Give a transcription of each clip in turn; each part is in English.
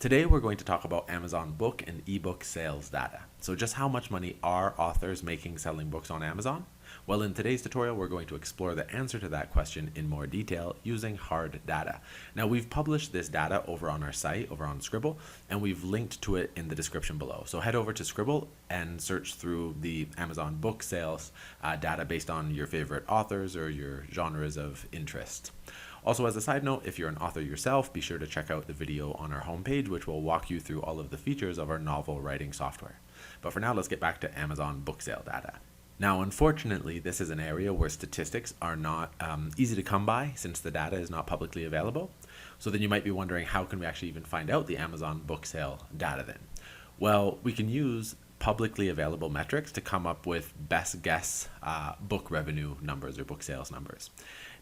Today we're going to talk about Amazon book and ebook sales data. So just how much money are authors making selling books on Amazon? Well, in today's tutorial, we're going to explore the answer to that question in more detail using hard data. Now, we've published this data over on our site, over on Scribble, and we've linked to it in the description below. So head over to Scribble and search through the Amazon book sales data based on your favorite authors or your genres of interest. Also, as a side note, if you're an author yourself, be sure to check out the video on our homepage, which will walk you through all of the features of our novel writing software. But for now, let's get back to Amazon book sale data. Now, unfortunately, this is an area where statistics are not easy to come by since the data is not publicly available. So then you might be wondering, how can we actually even find out the Amazon book sale data then? Well, we can use publicly available metrics to come up with best guess book revenue numbers or book sales numbers.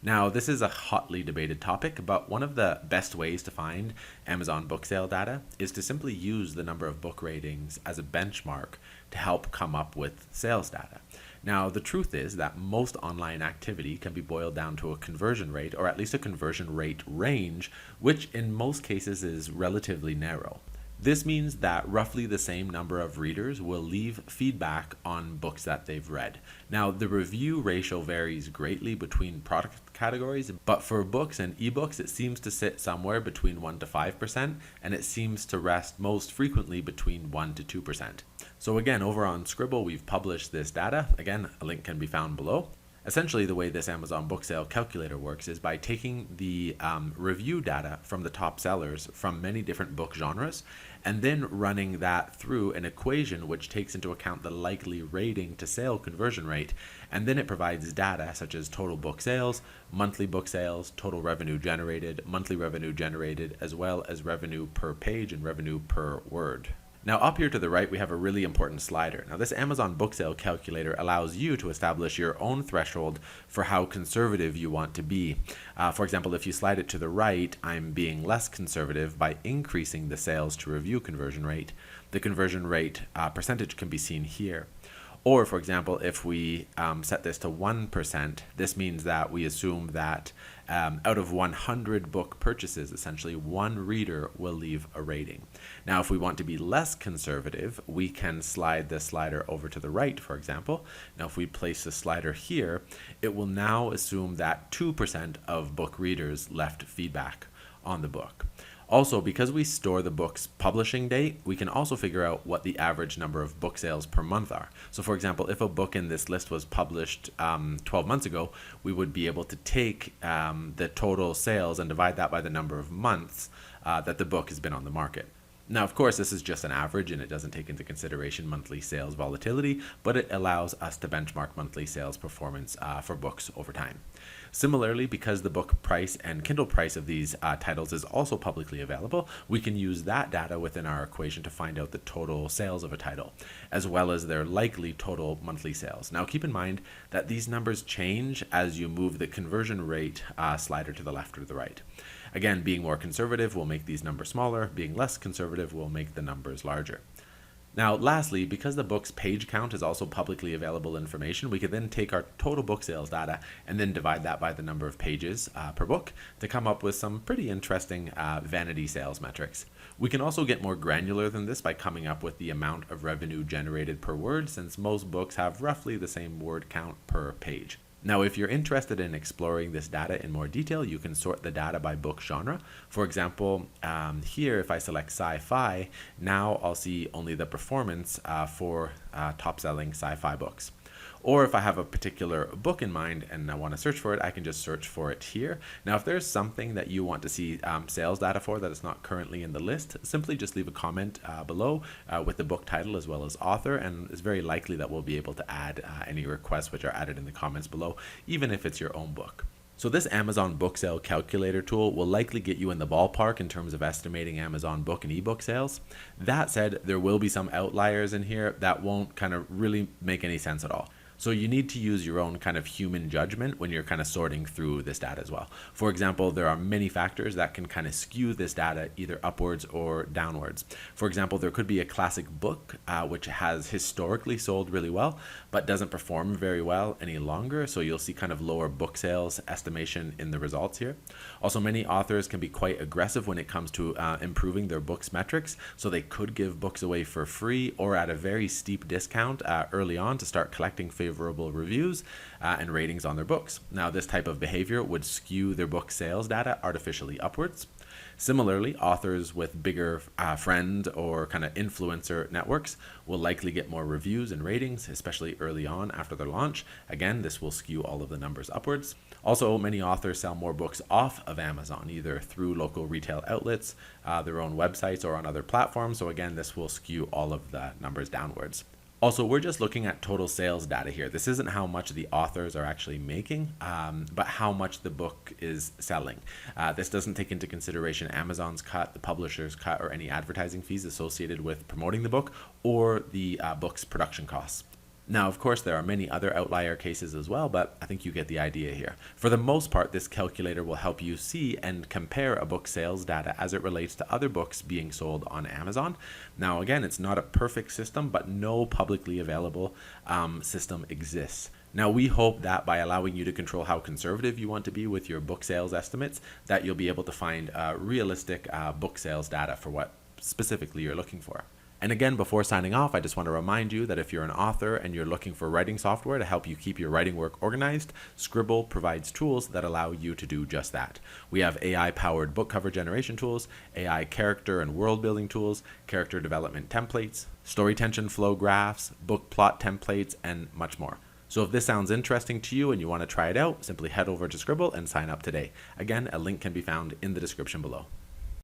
Now, this is a hotly debated topic, but one of the best ways to find Amazon book sale data is to simply use the number of book ratings as a benchmark to help come up with sales data. Now, the truth is that most online activity can be boiled down to a conversion rate, or at least a conversion rate range, which in most cases is relatively narrow. This means that roughly the same number of readers will leave feedback on books that they've read. Now, the review ratio varies greatly between product categories, but for books and ebooks, it seems to sit somewhere between 1 to 5%, and it seems to rest most frequently between 1 to 2%. So again, over on Scribble, we've published this data. Again, a link can be found below. Essentially, the way this Amazon book sale calculator works is by taking the review data from the top sellers from many different book genres and then running that through an equation which takes into account the likely rating to sale conversion rate, and then it provides data such as total book sales, monthly book sales, total revenue generated, monthly revenue generated, as well as revenue per page and revenue per word. Now, up here to the right, we have a really important slider. Now, this Amazon book sale calculator allows you to establish your own threshold for how conservative you want to be. For example, if you slide it to the right, I'm being less conservative by increasing the sales to review conversion rate. The conversion rate percentage can be seen here. Or, for example, if we set this to 1%, this means that we assume that out of 100 book purchases, essentially one reader will leave a rating. Now, if we want to be less conservative, we can slide the slider over to the right, for example. Now, if we place the slider here, it will now assume that 2% of book readers left feedback on the book. Also, because we store the book's publishing date, we can also figure out what the average number of book sales per month are. So for example, if a book in this list was published 12 months ago, we would be able to take the total sales and divide that by the number of months that the book has been on the market. Now, of course, this is just an average and it doesn't take into consideration monthly sales volatility, but it allows us to benchmark monthly sales performance for books over time. Similarly, because the book price and Kindle price of these titles is also publicly available, we can use that data within our equation to find out the total sales of a title, as well as their likely total monthly sales. Now, keep in mind that these numbers change as you move the conversion rate slider to the left or the right. Again, being more conservative will make these numbers smaller. Being less conservative will make the numbers larger. Now, lastly, because the book's page count is also publicly available information, we could then take our total book sales data and then divide that by the number of pages per book to come up with some pretty interesting vanity sales metrics. We can also get more granular than this by coming up with the amount of revenue generated per word, since most books have roughly the same word count per page. Now, if you're interested in exploring this data in more detail, you can sort the data by book genre. For example, here, if I select sci-fi, now I'll see only the performance for top-selling sci-fi books. Or if I have a particular book in mind and I want to search for it, I can just search for it here. Now, if there's something that you want to see sales data for that is not currently in the list, simply just leave a comment below with the book title as well as author, and it's very likely that we'll be able to add any requests which are added in the comments below, even if it's your own book. So this Amazon book sale calculator tool will likely get you in the ballpark in terms of estimating Amazon book and ebook sales. That said, there will be some outliers in here that won't kind of really make any sense at all. So you need to use your own kind of human judgment when you're kind of sorting through this data as well. For example, there are many factors that can kind of skew this data either upwards or downwards. For example, there could be a classic book which has historically sold really well, but doesn't perform very well any longer. So you'll see kind of lower book sales estimation in the results here. Also, many authors can be quite aggressive when it comes to improving their books metrics. So they could give books away for free or at a very steep discount early on to start collecting favorable reviews and ratings on their books. Now, this type of behavior would skew their book sales data artificially upwards. Similarly, authors with bigger friend or kind of influencer networks will likely get more reviews and ratings, especially early on after their launch. Again, this will skew all of the numbers upwards. Also, many authors sell more books off of Amazon, either through local retail outlets, their own websites, or on other platforms. So again, this will skew all of the numbers downwards. Also, we're just looking at total sales data here. This isn't how much the authors are actually making, but how much the book is selling. This doesn't take into consideration Amazon's cut, the publisher's cut, or any advertising fees associated with promoting the book, or the book's production costs. Now, of course, there are many other outlier cases as well, but I think you get the idea here. For the most part, this calculator will help you see and compare a book sales data as it relates to other books being sold on Amazon. Now, again, it's not a perfect system, but no publicly available system exists. Now, we hope that by allowing you to control how conservative you want to be with your book sales estimates, that you'll be able to find realistic book sales data for what specifically you're looking for. And again, before signing off, I just want to remind you that if you're an author and you're looking for writing software to help you keep your writing work organized, Scribble provides tools that allow you to do just that. We have AI-powered book cover generation tools, AI character and world building tools, character development templates, story tension flow graphs, book plot templates, and much more. So if this sounds interesting to you and you want to try it out, simply head over to Scribble and sign up today. Again, a link can be found in the description below.